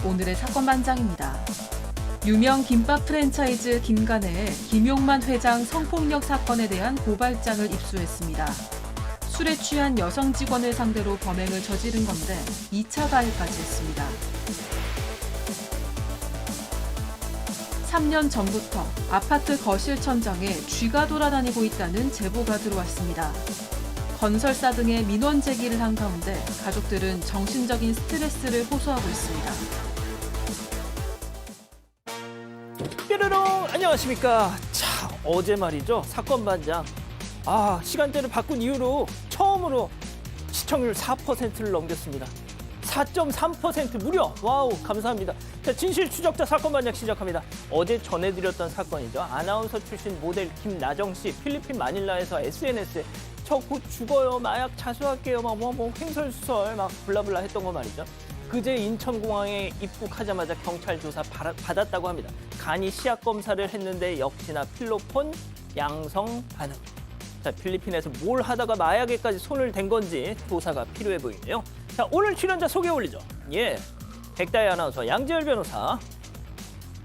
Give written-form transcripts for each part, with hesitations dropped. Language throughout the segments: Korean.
오늘의 사건 반장입니다. 유명 김밥 프랜차이즈 김간의 김용만 회장 성폭력 사건에 대한 고발장을 입수했습니다. 술에 취한 여성 직원을 상대로 범행을 저지른 건데 2차 가해까지 했습니다. 3년 전부터 아파트 거실 천장에 쥐가 돌아다니고 있다는 제보가 들어왔습니다. 건설사 등의 민원 제기를 한 가운데 가족들은 정신적인 스트레스를 호소하고 있습니다. 뾰로롱 안녕하십니까. 자, 어제 말이죠. 사건 반장. 시간대를 바꾼 이후로 처음으로 시청률 4%를 넘겼습니다. 4.3% 무려. 와우, 감사합니다. 자, 진실 추적자 사건 반장 시작합니다. 어제 전해드렸던 사건이죠. 아나운서 출신 모델 김나정 씨, 필리핀 마닐라에서 SNS에 저 곧 죽어요, 마약 자수할게요, 횡설수설 막 블라블라 했던 거 말이죠. 그제 인천공항에 입국하자마자 경찰 조사 받았다고 합니다. 간이 시약 검사를 했는데 역시나 필로폰 양성 반응. 자, 필리핀에서 뭘 하다가 마약에까지 손을 댄 건지 조사가 필요해 보이네요. 자, 오늘 출연자 소개 올리죠. 백다희 아나운서, 양지열 변호사,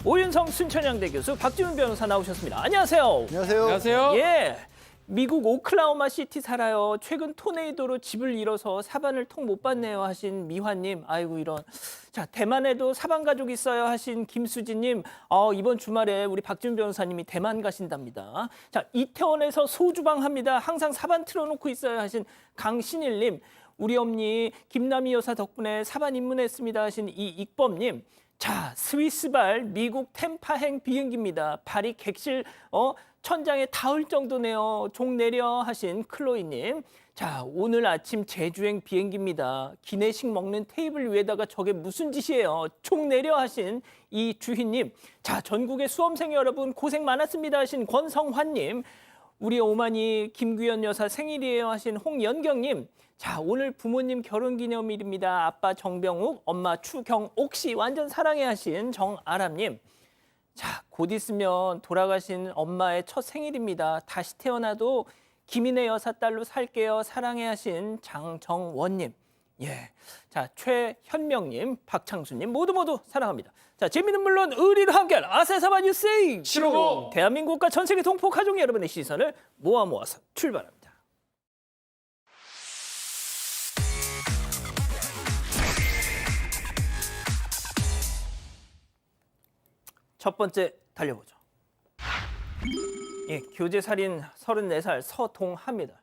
오윤성 순천향대 교수, 박지훈 변호사 나오셨습니다. 안녕하세요. 안녕하세요. 안녕하세요. 미국 오클라호마 시티 살아요. 최근 토네이도로 집을 잃어서 사반을 통 못 받네요 하신 미화님. 아이고 이런. 자, 대만에도 사반 가족 있어요 하신 김수진님. 이번 주말에 우리 박지훈 변호사님이 대만 가신답니다. 자, 이태원에서 소주방 합니다. 항상 사반 틀어놓고 있어요 하신 강신일님. 우리 엄니 김남희 여사 덕분에 사반 입문했습니다 하신 이익범님. 자, 스위스발 미국 템파행 비행기입니다. 발이 객실 천장에 닿을 정도네요. 종 내려 하신 클로이님. 자, 오늘 아침 제주행 비행기입니다. 기내식 먹는 테이블 위에다가 저게 무슨 짓이에요. 종 내려 하신 이주희님. 자, 전국의 수험생 여러분 고생 많았습니다 하신 권성환님. 우리 오마니 김규현 여사 생일이에요 하신 홍연경님. 자, 오늘 부모님 결혼기념일입니다. 아빠 정병욱, 엄마 추경옥 씨 완전 사랑해 하신 정아람님. 자, 곧 있으면 돌아가신 엄마의 첫 생일입니다. 다시 태어나도 김인혜 여사 딸로 살게요. 사랑해 하신 장정원님. 자, 최현명님, 박창수님 모두 사랑합니다. 자, 재미는 물론 의리로 함께할 아세사바 뉴스 750. 대한민국과 전 세계 동포 가족 여러분의 시선을 모아서 출발합니다. 첫 번째 달려보죠. 교제살인 34살 서동하입니다.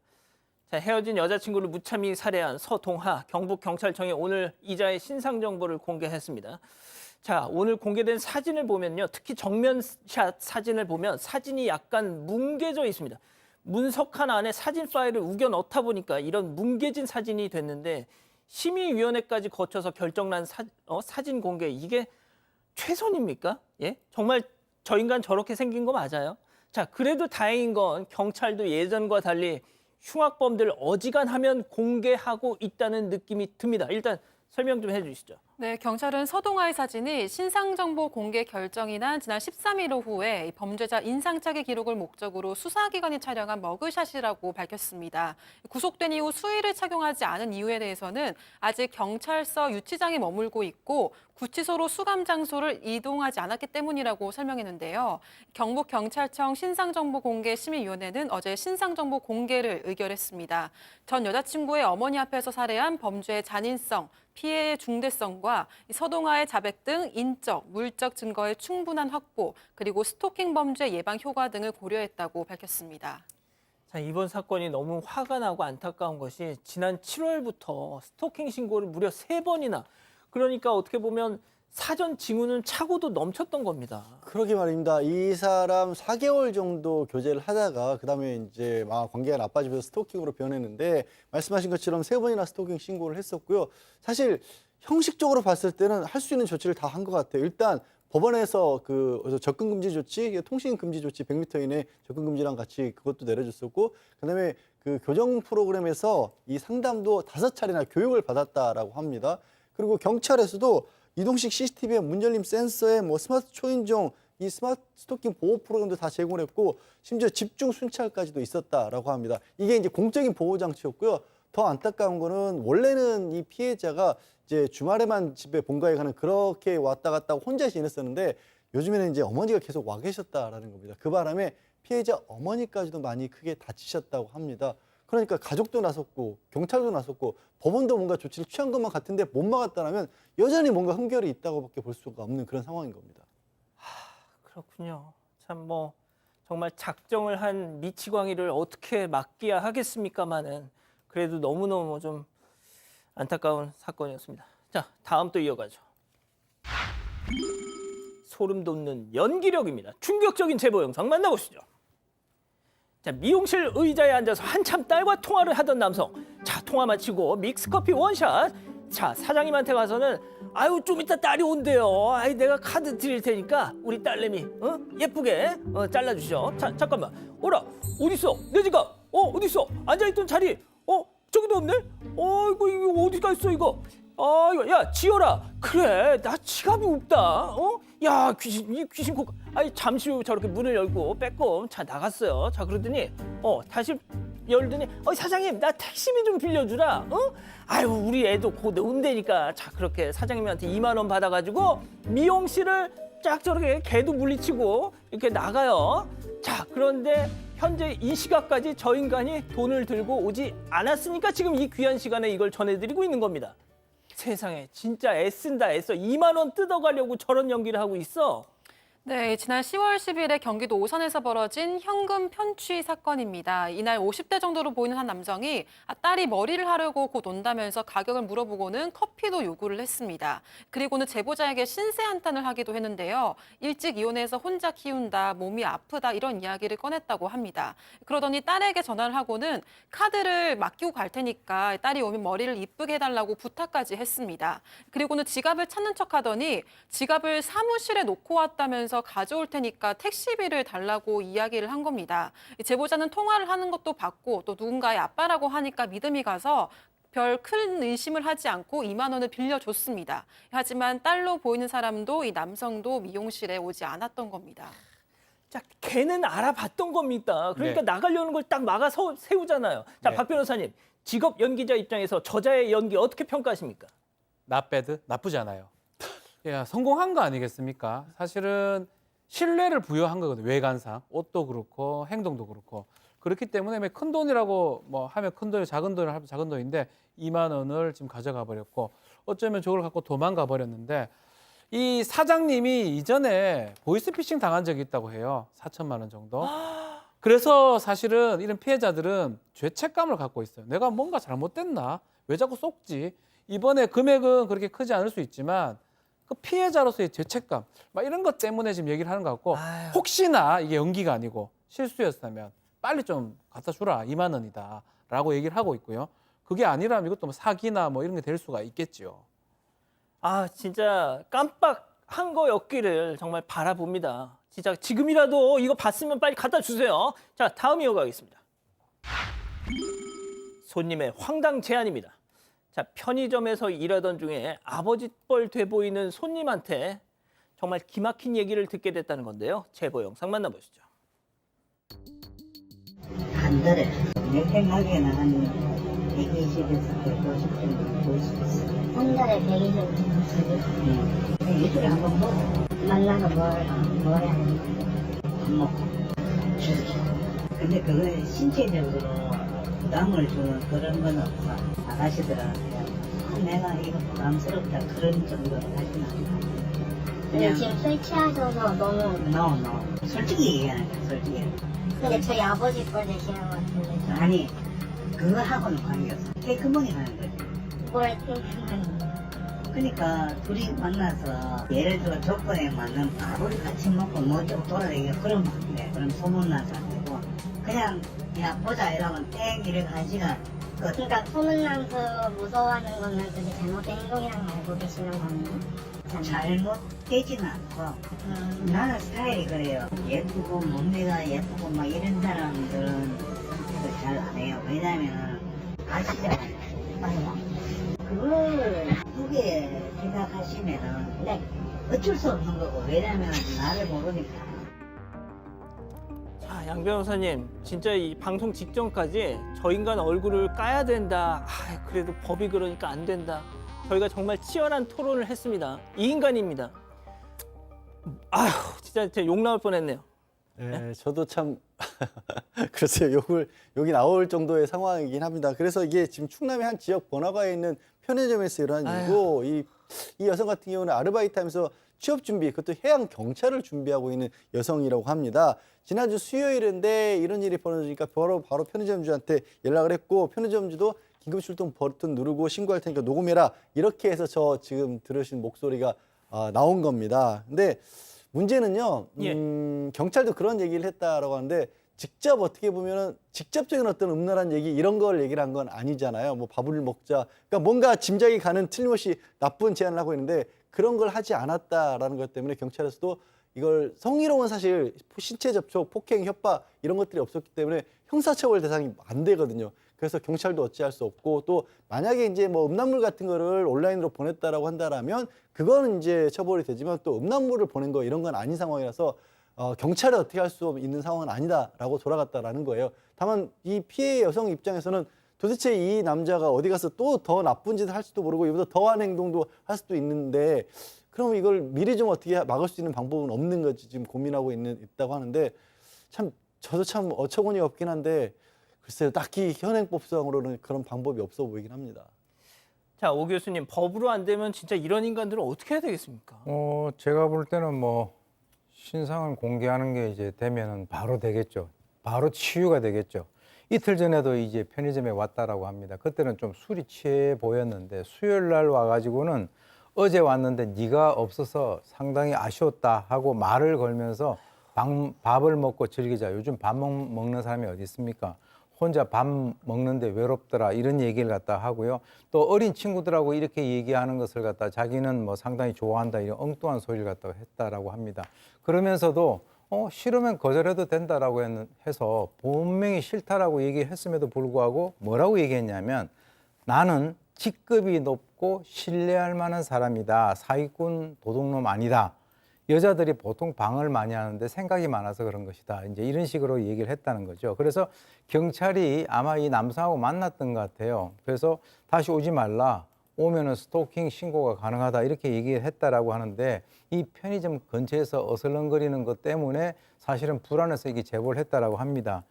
자, 헤어진 여자친구를 무참히 살해한 서동하. 경북경찰청이 오늘 이자의 신상 정보를 공개했습니다. 자, 오늘 공개된 사진을 보면요. 특히 정면샷 사진을 보면 사진이 약간 뭉개져 있습니다. 문석한 안에 사진 파일을 우겨 넣다 보니까 이런 뭉개진 사진이 됐는데 심의위원회까지 거쳐서 결정난 사진 공개. 이게 최선입니까? 정말 저 인간 저렇게 생긴 거 맞아요? 자, 그래도 다행인 건 경찰도 예전과 달리 흉악범들 어지간하면 공개하고 있다는 느낌이 듭니다. 일단 설명 좀 해주시죠. 네, 경찰은 서동아의 사진이 신상정보 공개 결정이 난 지난 13일 오후에 범죄자 인상착의 기록을 목적으로 수사기관이 촬영한 머그샷이라고 밝혔습니다. 구속된 이후 수의를 착용하지 않은 이유에 대해서는 아직 경찰서 유치장에 머물고 있고 구치소로 수감 장소를 이동하지 않았기 때문이라고 설명했는데요. 경북경찰청 신상정보공개심의위원회는 어제 신상정보 공개를 의결했습니다. 전 여자친구의 어머니 앞에서 살해한 범죄의 잔인성, 피해의 중대성과 서동아의 자백 등 인적, 물적 증거의 충분한 확보, 그리고 스토킹 범죄 예방 효과 등을 고려했다고 밝혔습니다. 자, 이번 사건이 너무 화가 나고 안타까운 것이 지난 7월부터 스토킹 신고를 무려 3번이나, 그러니까 어떻게 보면 사전 징후는 차고도 넘쳤던 겁니다. 그러게 말입니다. 이 사람 4개월 정도 교제를 하다가 그다음에 이제 관계가 나빠지면서 스토킹으로 변했는데 말씀하신 것처럼 3번이나 스토킹 신고를 했었고요. 사실 형식적으로 봤을 때는 할 수 있는 조치를 다 한 것 같아요. 일단 법원에서 접근 금지 조치, 통신 금지 조치 100m 이내 접근 금지랑 같이 그것도 내려줬었고, 그다음에 그 교정 프로그램에서 이 상담도 5차례나 교육을 받았다라고 합니다. 그리고 경찰에서도 이동식 CCTV에 문열림 센서에 스마트 초인종, 이 스마트 스토킹 보호 프로그램도 다 제공을 했고 심지어 집중 순찰까지도 있었다라고 합니다. 이게 이제 공적인 보호 장치였고요. 더 안타까운 거는 원래는 이 피해자가 이제 주말에만 집에 본가에 가는 그렇게 왔다 갔다 하고 혼자 지냈었는데 요즘에는 이제 어머니가 계속 와 계셨다라는 겁니다. 그 바람에 피해자 어머니까지도 많이 크게 다치셨다고 합니다. 그러니까 가족도 나섰고 경찰도 나섰고 법원도 뭔가 조치를 취한 것만 같은데 못 막았다면 여전히 뭔가 흠결이 있다고밖에 볼 수가 없는 그런 상황인 겁니다. 그렇군요. 참 뭐 정말 작정을 한 미치광이를 어떻게 막기야 하겠습니까마는 그래도 너무너무 좀 안타까운 사건이었습니다. 자, 다음 또 이어가죠. 소름 돋는 연기력입니다. 충격적인 제보 영상 만나보시죠. 자, 미용실 의자에 앉아서 한참 딸과 통화를 하던 남성. 자, 통화 마치고 믹스커피 원샷. 자, 사장님한테 가서는 아유 좀 이따 딸이 온대요. 아이 내가 카드 드릴 테니까 우리 딸내미 예쁘게 잘라주셔. 자, 잠깐만. 오라 어딨어? 내 지갑. 어딨어? 앉아있던 자리. 저기도 없네. 이거 어디가 있어 이거? 이거 야 지혈아. 그래 나 지갑이 없다. 야 귀신 코. 아니 잠시 후 저렇게 문을 열고 빼꼼 자 나갔어요. 자 그러더니 다시 열더니 사장님 나 택시비 좀 빌려주라. 아유 우리 애도 곧 온대니까. 자 그렇게 사장님한테 2만 원 받아가지고 미용실을 쫙 저렇게 개도 물리치고 이렇게 나가요. 자 그런데 현재 이 시각까지 저 인간이 돈을 들고 오지 않았으니까 지금 이 귀한 시간에 이걸 전해드리고 있는 겁니다. 세상에 진짜 애쓴다 애써. 2만 원 뜯어가려고 저런 연기를 하고 있어. 네, 지난 10월 10일에 경기도 오산에서 벌어진 현금 편취 사건입니다. 이날 50대 정도로 보이는 한 남성이 딸이 머리를 하려고 곧 온다면서 가격을 물어보고는 커피도 요구를 했습니다. 그리고는 제보자에게 신세 한탄을 하기도 했는데요. 일찍 이혼해서 혼자 키운다, 몸이 아프다 이런 이야기를 꺼냈다고 합니다. 그러더니 딸에게 전화를 하고는 카드를 맡기고 갈 테니까 딸이 오면 머리를 이쁘게 해달라고 부탁까지 했습니다. 그리고는 지갑을 찾는 척하더니 지갑을 사무실에 놓고 왔다면서 가져올 테니까 택시비를 달라고 이야기를 한 겁니다. 제보자는 통화를 하는 것도 봤고 또 누군가의 아빠라고 하니까 믿음이 가서 별 큰 의심을 하지 않고 2만 원을 빌려줬습니다. 하지만 딸로 보이는 사람도 이 남성도 미용실에 오지 않았던 겁니다. 자, 걔는 알아봤던 겁니다. 그러니까 네. 나가려는 걸 딱 막아 세우잖아요. 자, 네. 박 변호사님, 직업 연기자 입장에서 저자의 연기 어떻게 평가하십니까? 나빼드 나쁘지 않아요. 야, 성공한 거 아니겠습니까? 사실은 신뢰를 부여한 거거든요. 외관상 옷도 그렇고 행동도 그렇고 그렇기 때문에 큰 돈이라고 뭐 하면 큰 돈이 작은 돈을 하면 작은 돈인데 2만 원을 지금 가져가 버렸고 어쩌면 저걸 갖고 도망가 버렸는데 이 사장님이 이전에 보이스피싱 당한 적이 있다고 해요. 4천만 원 정도. 그래서 사실은 이런 피해자들은 죄책감을 갖고 있어요. 내가 뭔가 잘못됐나? 왜 자꾸 속지? 이번에 금액은 그렇게 크지 않을 수 있지만 그 피해자로서의 죄책감 막 이런 것 때문에 지금 얘기를 하는 것 같고 아유. 혹시나 이게 연기가 아니고 실수였다면 빨리 좀 갖다 주라 2만 원이다 라고 얘기를 하고 있고요. 그게 아니라면 이것도 뭐 사기나 뭐 이런 게 될 수가 있겠죠. 진짜 깜빡한 거였기를 정말 바라봅니다. 진짜 지금이라도 이거 봤으면 빨리 갖다 주세요. 자, 다음 이어가겠습니다. 손님의 황당 제안입니다. 자, 편의점에서 일하던 중에 아버지 뻘 돼 보이는 손님한테 정말 기막힌 얘기를 듣게 됐다는 건데요. 제보 영상 만나보시죠. 한 달에 내 생각에는 한 120에서 150 정도 볼 수 있어. 한 달에 120. 일주일에 한 번 먹어. 만나서 뭘 해야 돼? 밥 먹고 주지. 근데 그거는 신체적으로 부담을 주는 그런 건 없어. 아가씨들은 그냥 내가 이거 부담스럽다 그런 정도로 하진 않아. 근데 그냥 지금 술 취하셔서 너무. no. 솔직히 얘기하는 거야, 솔직히. 근데 저희 아버지 뻘 되시는 것 같은데. 좀. 아니, 그거하고는 관계없어. 테이크머니 하는 거지. 뭘 생각하는 거예요? 그러니까 둘이 만나서 예를 들어 조건에 맞는 밥을 같이 먹고 뭐좀 돌아다니고 그러면 안 돼. 그럼 소문나서 안 되고 그냥 야 보자 이러면 땡 이렇게 한 시간 끝. 그러니까 소문나서 무서워하는 거는 그게 잘못된 행동이라고 알고 계시는 거네요? 잘못되지는 않고 나는 스타일이 그래요. 예쁘고 몸매가 예쁘고 막 이런 사람들은 그거 잘 안 해요. 왜냐면 아시잖아요. 맞아요. 그걸 예쁘게 생각하시면은 네. 어쩔 수 없는 거고 왜냐면 나를 모르니까. 양 변호사님, 진짜 이 방송 직전까지 저 인간 얼굴을 까야 된다. 그래도 법이 그러니까 안 된다. 저희가 정말 치열한 토론을 했습니다. 이 인간입니다. 진짜 욕 나올 뻔했네요. 네, 저도 참 글쎄요, 욕이 나올 정도의 상황이긴 합니다. 그래서 이게 지금 충남의 한 지역 번화가에 있는 편의점에서 일어난 일이고, 이 여성 같은 경우는 아르바이트하면서 취업 준비, 그것도 해양 경찰을 준비하고 있는 여성이라고 합니다. 지난주 수요일인데 이런 일이 벌어지니까 바로 편의점주한테 연락을 했고, 편의점주도 긴급 출동 버튼 누르고 신고할 테니까 녹음해라, 이렇게 해서 저 지금 들으신 목소리가 나온 겁니다. 근데 문제는요, 경찰도 그런 얘기를 했다라고 하는데, 직접 어떻게 보면은 직접적인 어떤 음란한 얘기 이런 걸 얘기를 한 건 아니잖아요. 뭐 밥을 먹자, 그러니까 뭔가 짐작이 가는 틀림없이 나쁜 제안을 하고 있는데, 그런 걸 하지 않았다라는 것 때문에 경찰에서도 이걸 성희롱은 사실 신체 접촉, 폭행, 협박 이런 것들이 없었기 때문에 형사처벌 대상이 안 되거든요. 그래서 경찰도 어찌할 수 없고, 또 만약에 이제 뭐 음란물 같은 거를 온라인으로 보냈다라고 한다라면 그거는 이제 처벌이 되지만, 또 음란물을 보낸 거 이런 건 아닌 상황이라서 경찰이 어떻게 할 수 있는 상황은 아니다라고 돌아갔다라는 거예요. 다만 이 피해 여성 입장에서는 도대체 이 남자가 어디 가서 또 더 나쁜 짓을 할 수도 모르고 이보다 더한 행동도 할 수도 있는데, 그럼 이걸 미리 좀 어떻게 막을 수 있는 방법은 없는 거지 지금 고민하고 있다고 하는데, 참 저도 참 어처구니 없긴 한데, 글쎄요, 딱히 현행법상으로는 그런 방법이 없어 보이긴 합니다. 자, 오 교수님, 법으로 안 되면 진짜 이런 인간들은 어떻게 해야 되겠습니까? 제가 볼 때는 뭐 신상을 공개하는 게 이제 되면은 바로 되겠죠. 바로 치유가 되겠죠. 이틀 전에도 이제 편의점에 왔다라고 합니다. 그때는 좀 술이 취해 보였는데, 수요일 날 와가지고는 어제 왔는데 네가 없어서 상당히 아쉬웠다 하고 말을 걸면서 밥을 먹고 즐기자. 요즘 밥 먹는 사람이 어디 있습니까? 혼자 밥 먹는데 외롭더라, 이런 얘기를 갖다 하고요. 또 어린 친구들하고 이렇게 얘기하는 것을 갖다 자기는 뭐 상당히 좋아한다, 이런 엉뚱한 소리를 갖다가 했다라고 합니다. 그러면서도 싫으면 거절해도 된다라고 해서 분명히 싫다라고 얘기했음에도 불구하고 뭐라고 얘기했냐면, 나는 직급이 높고 신뢰할 만한 사람이다. 사기꾼 도둑놈 아니다. 여자들이 보통 방을 많이 하는데 생각이 많아서 그런 것이다. 이제 이런 식으로 얘기를 했다는 거죠. 그래서 경찰이 아마 이 남성하고 만났던 것 같아요. 그래서 다시 오지 말라, 오면은 스토킹 신고가 가능하다, 이렇게 얘기를 했다라고 하는데, 이 편의점 근처에서 어슬렁거리는 것 때문에 사실은 불안해서 이게 제보를 했다라고 합니다.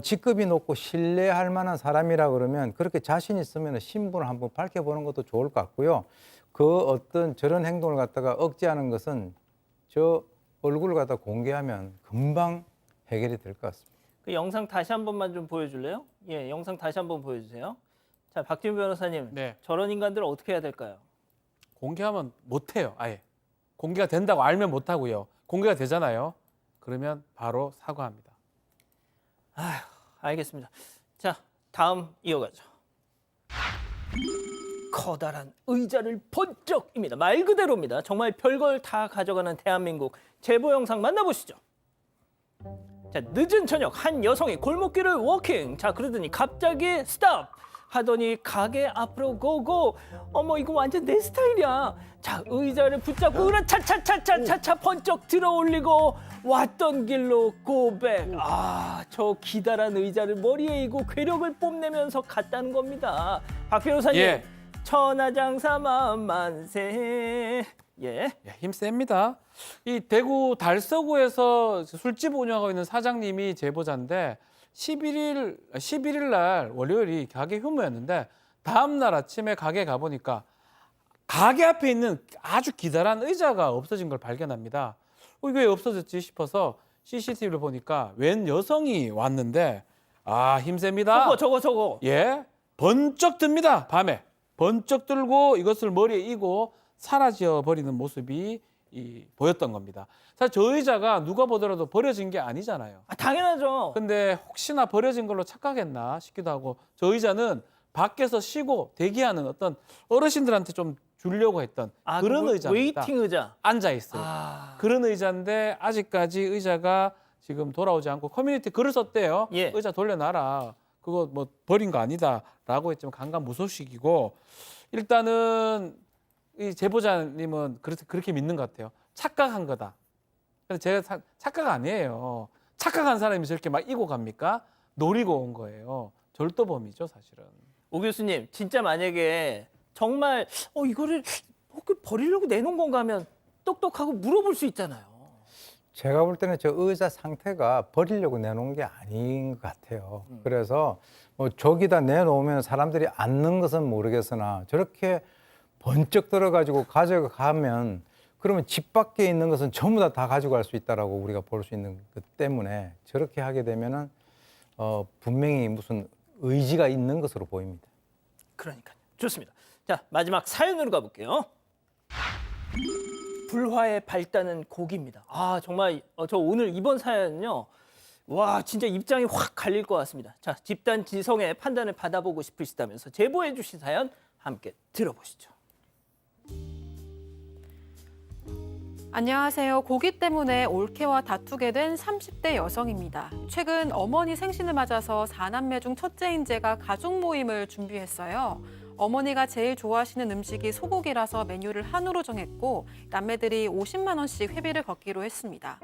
직급이 높고 신뢰할 만한 사람이라 그러면 그렇게 자신 있으면 신분을 한번 밝혀보는 것도 좋을 것 같고요. 그 어떤 저런 행동을 갖다가 억제하는 것은 저 얼굴을 갖다 공개하면 금방 해결이 될 것 같습니다. 그 영상 다시 한 번만 좀 보여줄래요? 예, 영상 다시 한 번 보여주세요. 자, 박지훈 변호사님, 네. 저런 인간들은 어떻게 해야 될까요? 공개하면 못해요. 아예 공개가 된다고 알면 못하고요. 공개가 되잖아요. 그러면 바로 사과합니다. 알겠습니다. 자, 다음 이어가죠. 커다란 의자를 번쩍입니다. 말 그대로입니다. 정말 별걸 다 가져가는 대한민국. 제보 영상 만나보시죠. 자, 늦은 저녁 한 여성이 골목길을 워킹. 자, 그러더니 갑자기 스탑 하더니 가게 앞으로 고고. 어머, 이거 완전 내 스타일이야. 자, 의자를 붙잡고 차차차차차차 번쩍 들어 올리고 왔던 길로 고백. 저 기다란 의자를 머리에 이고 괴력을 뽐내면서 갔다는 겁니다. 박 변호사님, 예. 천하장사 만세. 예. 힘 셉니다. 이 대구 달서구에서 술집 운영하고 있는 사장님이 제보자인데, 11일 날 월요일이 가게 휴무였는데, 다음 날 아침에 가게에 가보니까 가게 앞에 있는 아주 기다란 의자가 없어진 걸 발견합니다. 이게 왜 없어졌지 싶어서 CCTV를 보니까 웬 여성이 왔는데, 힘셉니다. 저거. 예, 번쩍 듭니다. 밤에 번쩍 들고 이것을 머리에 이고 사라져 버리는 모습이 보였던 겁니다. 사실 저 의자가 누가 보더라도 버려진 게 아니잖아요. 당연하죠. 근데 혹시나 버려진 걸로 착각했나 싶기도 하고, 저 의자는 밖에서 쉬고 대기하는 어떤 어르신들한테 좀 주려고 했던 그런 의자입니다. 웨이팅 의자. 앉아 있어요. 그런 의자인데 아직까지 의자가 지금 돌아오지 않고 커뮤니티 글을 썼대요. 예. 의자 돌려놔라. 그거 뭐 버린 거 아니다라고 했지만 강간무소식이고, 일단은 이 제보자님은 그렇게 믿는 것 같아요. 착각한 거다. 근데 제가 착각 아니에요. 착각한 사람이 저렇게 막 이고 갑니까? 노리고 온 거예요. 절도범이죠, 사실은. 오 교수님, 진짜 만약에 정말 이거를 버리려고 내놓은 건가 하면 똑똑하고 물어볼 수 있잖아요. 제가 볼 때는 저 의자 상태가 버리려고 내놓은 게 아닌 것 같아요. 그래서 뭐 저기다 내놓으면 사람들이 앉는 것은 모르겠으나 저렇게 번쩍 들어가지고 가져가면 그러면 집 밖에 있는 것은 전부 다 가져갈 수 있다라고 우리가 볼 수 있는 것 때문에 저렇게 하게 되면은 분명히 무슨 의지가 있는 것으로 보입니다. 그러니까요. 좋습니다. 자, 마지막 사연으로 가볼게요. 불화의 발단은 고기입니다. 아, 정말 저 오늘 이번 사연은요. 와, 진짜 입장이 확 갈릴 것 같습니다. 자, 집단 지성의 판단을 받아보고 싶으시다면서 제보해 주신 사연 함께 들어보시죠. 안녕하세요. 고기 때문에 올케와 다투게 된 30대 여성입니다. 최근 어머니 생신을 맞아서 4남매 중 첫째인 제가 가족 모임을 준비했어요. 어머니가 제일 좋아하시는 음식이 소고기라서 메뉴를 한우로 정했고 남매들이 50만 원씩 회비를 걷기로 했습니다.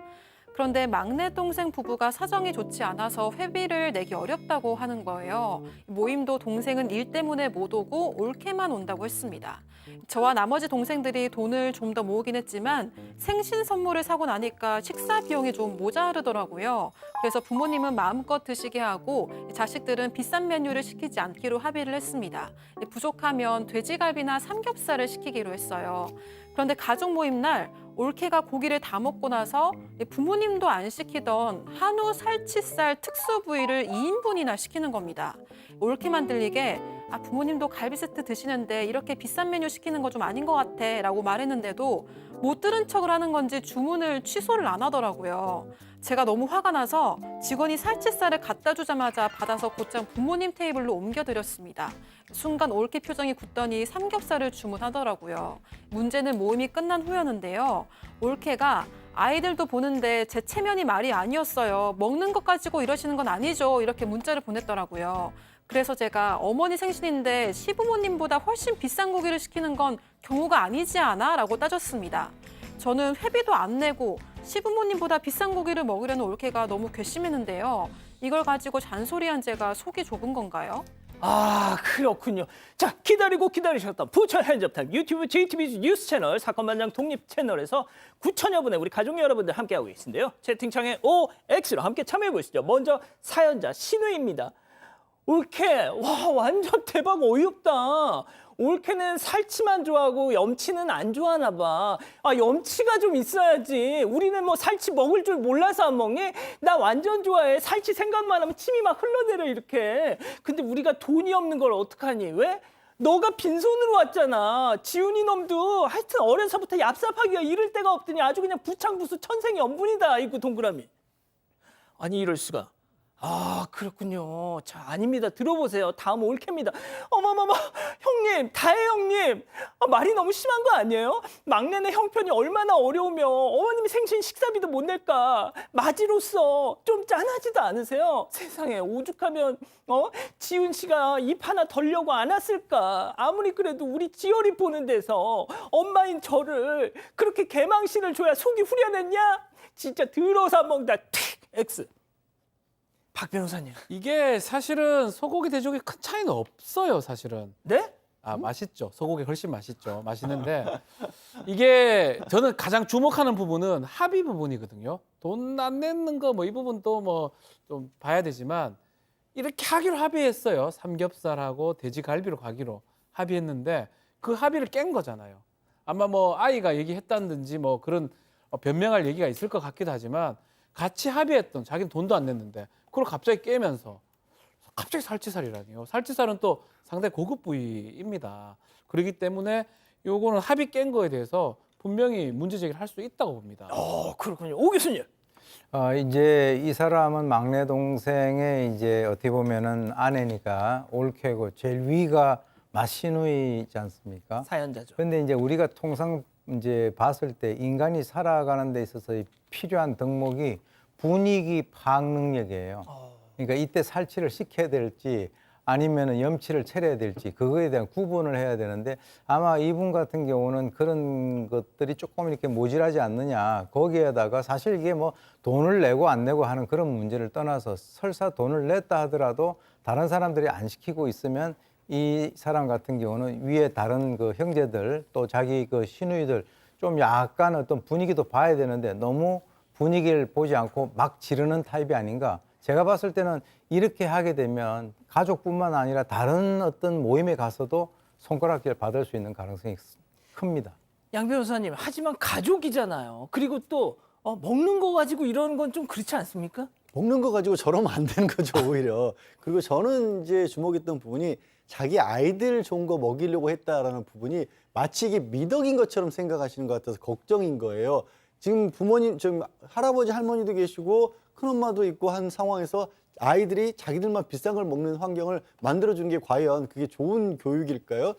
그런데 막내 동생 부부가 사정이 좋지 않아서 회비를 내기 어렵다고 하는 거예요. 모임도 동생은 일 때문에 못 오고 올케만 온다고 했습니다. 저와 나머지 동생들이 돈을 좀 더 모으긴 했지만 생신 선물을 사고 나니까 식사 비용이 좀 모자르더라고요. 그래서 부모님은 마음껏 드시게 하고 자식들은 비싼 메뉴를 시키지 않기로 합의를 했습니다. 부족하면 돼지갈비나 삼겹살을 시키기로 했어요. 그런데 가족 모임 날 올케가 고기를 다 먹고 나서 부모님도 안 시키던 한우 살치살 특수 부위를 2인분이나 시키는 겁니다. 올케만 들리게 부모님도 갈비 세트 드시는데 이렇게 비싼 메뉴 시키는 거 좀 아닌 것 같아 라고 말했는데도 못 들은 척을 하는 건지 주문을 취소를 안 하더라고요. 제가 너무 화가 나서 직원이 살치살을 갖다 주자마자 받아서 곧장 부모님 테이블로 옮겨드렸습니다. 순간 올케 표정이 굳더니 삼겹살을 주문하더라고요. 문제는 모임이 끝난 후였는데요. 올케가 아이들도 보는데 제 체면이 말이 아니었어요. 먹는 것 가지고 이러시는 건 아니죠. 이렇게 문자를 보냈더라고요. 그래서 제가 어머니 생신인데 시부모님보다 훨씬 비싼 고기를 시키는 건 경우가 아니지 않아? 라고 따졌습니다. 저는 회비도 안 내고 시부모님보다 비싼 고기를 먹으려는 올케가 너무 괘씸했는데요. 이걸 가지고 잔소리한 제가 속이 좁은 건가요? 아, 그렇군요. 자, 기다리고 기다리셨던 부천 핸즈업타임 유튜브 JTBC 뉴스 채널 사건반장 독립 채널에서 9천여 분의 우리 가족 여러분들 함께하고 계신데요. 채팅창에 OX로 함께 참여해 보시죠. 먼저 사연자 신우입니다. 올케, 와, 완전 대박 어이없다. 올케는 살치만 좋아하고 염치는 안 좋아하나 봐. 염치가 좀 있어야지. 우리는 뭐 살치 먹을 줄 몰라서 안 먹니? 나 완전 좋아해. 살치 생각만 하면 침이 막 흘러내려 이렇게. 근데 우리가 돈이 없는 걸 어떡하니? 왜? 너가 빈손으로 왔잖아. 지훈이 놈도 하여튼 어려서부터 얍삽하기가 이를 데가 없더니 아주 그냥 부창부수 천생연분이다. 아이고 동그라미. 아니 이럴 수가. 아, 그렇군요. 자, 아닙니다. 들어보세요. 다음 올케입니다. 어머머머, 형님, 다혜 형님. 말이 너무 심한 거 아니에요? 막내네 형편이 얼마나 어려우면 어머님이 생신 식사비도 못 낼까. 맞이로서 좀 짠하지도 않으세요? 세상에, 오죽하면 지훈 씨가 입 하나 덜려고 안 왔을까. 아무리 그래도 우리 지열이 보는 데서 엄마인 저를 그렇게 개망신을 줘야 속이 후련했냐? 진짜 들어서 먹다. X. 박 변호사님. 이게 사실은 소고기 돼지고기 큰 차이는 없어요, 사실은. 네? 맛있죠. 소고기 훨씬 맛있죠. 맛있는데 이게 저는 가장 주목하는 부분은 합의 부분이거든요. 돈 안 내는 거 뭐 이 부분도 뭐 좀 봐야 되지만 이렇게 하기로 합의했어요. 삼겹살하고 돼지갈비로 가기로 합의했는데 그 합의를 깬 거잖아요. 아마 뭐 아이가 얘기했다든지 뭐 그런 변명할 얘기가 있을 것 같기도 하지만 같이 합의했던 자기는 돈도 안 냈는데 그걸 갑자기 깨면서 갑자기 살치살이라니요. 살치살은 또 상당히 고급 부위입니다. 그렇기 때문에 요거는 합의 깬 거에 대해서 분명히 문제 제기를 할 수 있다고 봅니다. 그렇군요. 오 교수님. 이제 이 사람은 막내 동생의 이제 어떻게 보면은 아내니까 올케고 제일 위가 마시누이지 않습니까? 사연자죠. 그런데 이제 우리가 통상 이제 봤을 때 인간이 살아가는 데 있어서 필요한 덕목이 분위기 파악 능력이에요. 그러니까 이때 살치를 시켜야 될지 아니면은 염치를 차려야 될지 그거에 대한 구분을 해야 되는데 아마 이분 같은 경우는 그런 것들이 조금 이렇게 모질하지 않느냐. 거기에다가 사실 이게 뭐 돈을 내고 안 내고 하는 그런 문제를 떠나서 설사 돈을 냈다 하더라도 다른 사람들이 안 시키고 있으면 이 사람 같은 경우는 위에 다른 그 형제들 또 자기 그 시누이들 좀 약간 어떤 분위기도 봐야 되는데 너무 분위기를 보지 않고 막 지르는 타입이 아닌가. 제가 봤을 때는 이렇게 하게 되면 가족뿐만 아니라 다른 어떤 모임에 가서도 손가락질 받을 수 있는 가능성이 큽니다. 양 변호사님, 하지만 가족이잖아요. 그리고 또 먹는 거 가지고 이러는 건 좀 그렇지 않습니까? 먹는 거 가지고 저러면 안 되는 거죠, 오히려. 그리고 저는 이제 주목했던 부분이 자기 아이들 좋은 거 먹이려고 했다라는 부분이 마치 이게 미덕인 것처럼 생각하시는 것 같아서 걱정인 거예요. 지금 부모님, 지금 할아버지, 할머니도 계시고 큰엄마도 있고 한 상황에서 아이들이 자기들만 비싼 걸 먹는 환경을 만들어주는 게 과연 그게 좋은 교육일까요?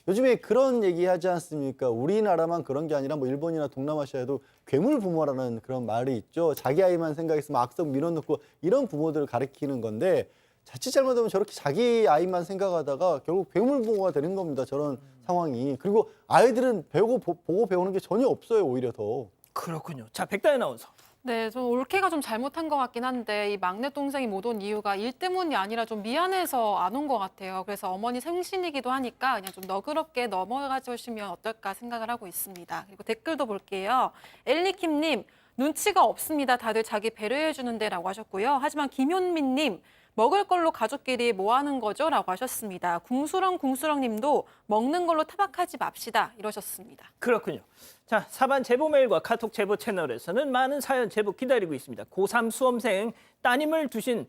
요즘에 그런 얘기 하지 않습니까? 우리나라만 그런 게 아니라 뭐 일본이나 동남아시아에도 괴물 부모라는 그런 말이 있죠. 자기 아이만 생각했으면 악성 민원 넣고 이런 부모들을 가리키는 건데 자칫 잘못하면 저렇게 자기 아이만 생각하다가 결국 괴물 부모가 되는 겁니다. 저런 상황이. 그리고 아이들은 보고 배우는 게 전혀 없어요. 오히려 더. 그렇군요. 자, 백다혜 아나운서. 네, 좀 올케가 좀 잘못한 것 같긴 한데 이 막내 동생이 못 온 이유가 일 때문이 아니라 좀 미안해서 안 온 것 같아요. 그래서 어머니 생신이기도 하니까 그냥 좀 너그럽게 넘어가 주시면 어떨까 생각을 하고 있습니다. 그리고 댓글도 볼게요. 엘리킴님, 눈치가 없습니다. 다들 자기 배려해 주는데 라고 하셨고요. 하지만 김효민님, 먹을 걸로 가족끼리 뭐 하는 거죠? 라고 하셨습니다. 궁수렁 님도 먹는 걸로 타박하지 맙시다 이러셨습니다. 그렇군요. 자, 사반 제보 메일과 카톡 제보 채널에서는 많은 사연 제보 기다리고 있습니다. 고3 수험생 따님을 두신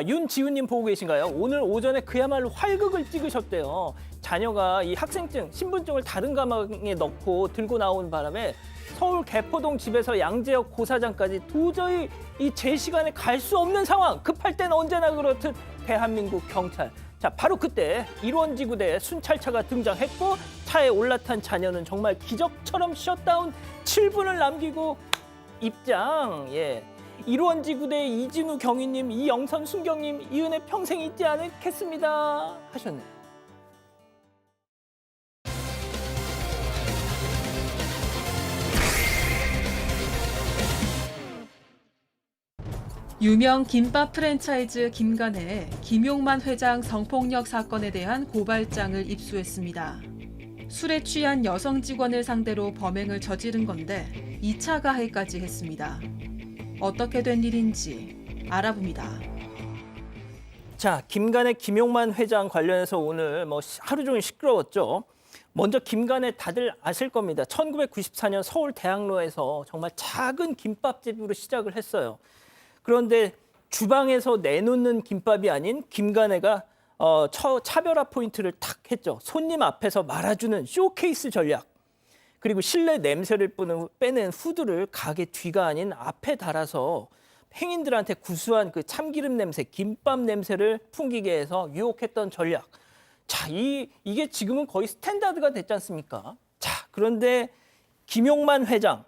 윤지훈님 보고 계신가요? 오늘 오전에 그야말로 활극을 찍으셨대요. 자녀가 이 학생증, 신분증을 다른 가방에 넣고 들고 나온 바람에 서울 개포동 집에서 양재역 고사장까지 도저히 이 제 시간에 갈 수 없는 상황. 급할 땐 언제나 그렇듯 대한민국 경찰. 자, 바로 그때 일원지구대 순찰차가 등장했고 차에 올라탄 자녀는 정말 기적처럼 셧다운 7분을 남기고 입장. 예. 일원지구대 이진우 경위님, 이영선 순경님, 이 은혜 평생 잊지 않겠습니다 하셨네요. 유명 김밥 프랜차이즈 김간의 김용만 회장 성폭력 사건에 대한 고발장을 입수했습니다. 술에 취한 여성 직원을 상대로 범행을 저지른 건데 2차 가해까지 했습니다. 어떻게 된 일인지 알아봅니다. 자, 김간의 김용만 회장 관련해서 오늘 뭐 하루 종일 시끄러웠죠. 먼저 김간의 다들 아실 겁니다. 1994년 서울 대학로에서 정말 작은 김밥집으로 시작을 했어요. 그런데 주방에서 내놓는 김밥이 아닌 김간애가 차별화 포인트를 탁 했죠. 손님 앞에서 말아주는 쇼케이스 전략. 그리고 실내 냄새를 빼낸 후드를 가게 뒤가 아닌 앞에 달아서 행인들한테 구수한 그 참기름 냄새, 김밥 냄새를 풍기게 해서 유혹했던 전략. 자, 이게 지금은 거의 스탠다드가 됐지 않습니까? 자, 그런데 김용만 회장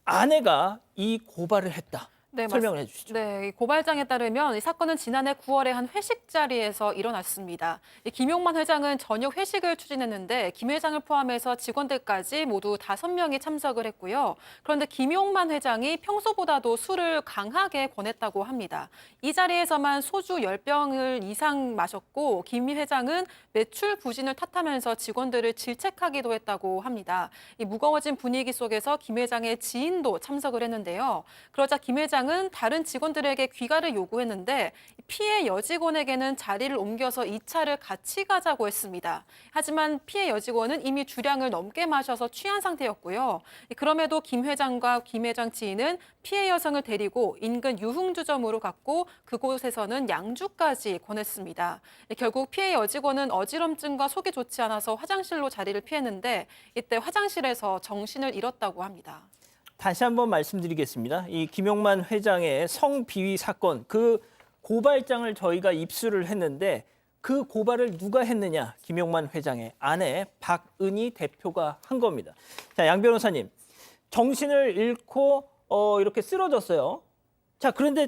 아내가 이 고발을 했다. 네, 설명을 해주시죠. 네, 이 고발장에 따르면 이 사건은 지난해 9월에 한 회식 자리에서 일어났습니다. 이 김용만 회장은 저녁 회식을 추진했는데 김 회장을 포함해서 직원들까지 모두 5명이 참석을 했고요. 그런데 김용만 회장이 평소보다도 술을 강하게 권했다고 합니다. 이 자리에서만 소주 10병을 이상 마셨고 김 회장은 매출 부진을 탓하면서 직원들을 질책하기도 했다고 합니다. 이 무거워진 분위기 속에서 김 회장의 지인도 참석을 했는데요. 그러자 김 회장은 다른 직원들에게 귀가를 요구했는데 피해 여직원에게는 자리를 옮겨서 2차를 같이 가자고 했습니다. 하지만 피해 여직원은 이미 주량을 넘게 마셔서 취한 상태였고요. 그럼에도 김 회장과 김 회장 지인은 피해 여성을 데리고 인근 유흥주점으로 갔고 그곳에서는 양주까지 권했습니다. 결국 피해 여직원은 어지럼증과 속이 좋지 않아서 화장실로 자리를 피했는데 이때 화장실에서 정신을 잃었다고 합니다. 다시 한번 말씀드리겠습니다. 이 김용만 회장의 성비위 사건, 그 고발장을 저희가 입수를 했는데 그 고발을 누가 했느냐? 김용만 회장의 아내 박은희 대표가 한 겁니다. 자, 양 변호사님, 정신을 잃고 이렇게 쓰러졌어요. 자, 그런데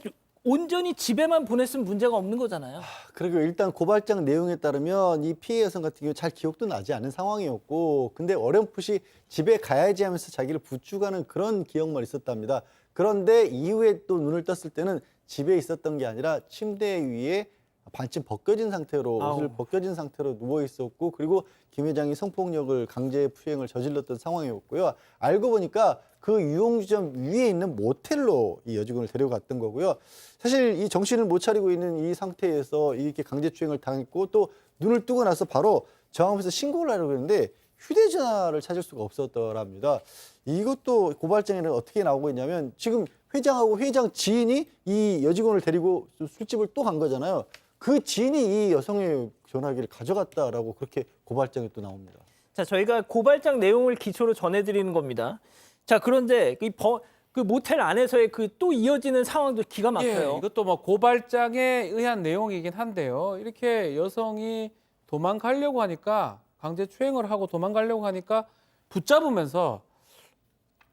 온전히 집에만 보냈으면 문제가 없는 거잖아요. 그리고 일단 고발장 내용에 따르면 이 피해 여성 같은 경우 잘 기억도 나지 않은 상황이었고, 근데 어렴풋이 집에 가야지 하면서 자기를 부축하는 그런 기억만 있었답니다. 그런데 이후에 또 눈을 떴을 때는 집에 있었던 게 아니라 침대 위에 반쯤 벗겨진 상태로, 옷을 아우. 벗겨진 상태로 누워 있었고, 그리고 김 회장이 성폭력을 강제 투행을 저질렀던 상황이었고요. 알고 보니까 그 유흥주점 위에 있는 모텔로 이 여직원을 데려갔던 거고요. 사실 이 정신을 못 차리고 있는 이 상태에서 이렇게 강제 투행을 당했고, 또 눈을 뜨고 나서 바로 정황부에서 신고를 하려고 했는데 휴대전화를 찾을 수가 없었더랍니다. 이것도 고발장에는 어떻게 나오고 있냐면, 지금 회장하고 회장 지인이 이 여직원을 데리고 술집을 또 간 거잖아요. 그 지인이 이 여성의 전화기를 가져갔다라고 그렇게 고발장에 또 나옵니다. 자, 저희가 고발장 내용을 기초로 전해드리는 겁니다. 자, 그런데 그 모텔 안에서의 그 또 이어지는 상황도 기가 막혀요. 예, 이것도 뭐 고발장에 의한 내용이긴 한데요. 이렇게 여성이 도망가려고 하니까 강제 추행을 하고 도망가려고 하니까 붙잡으면서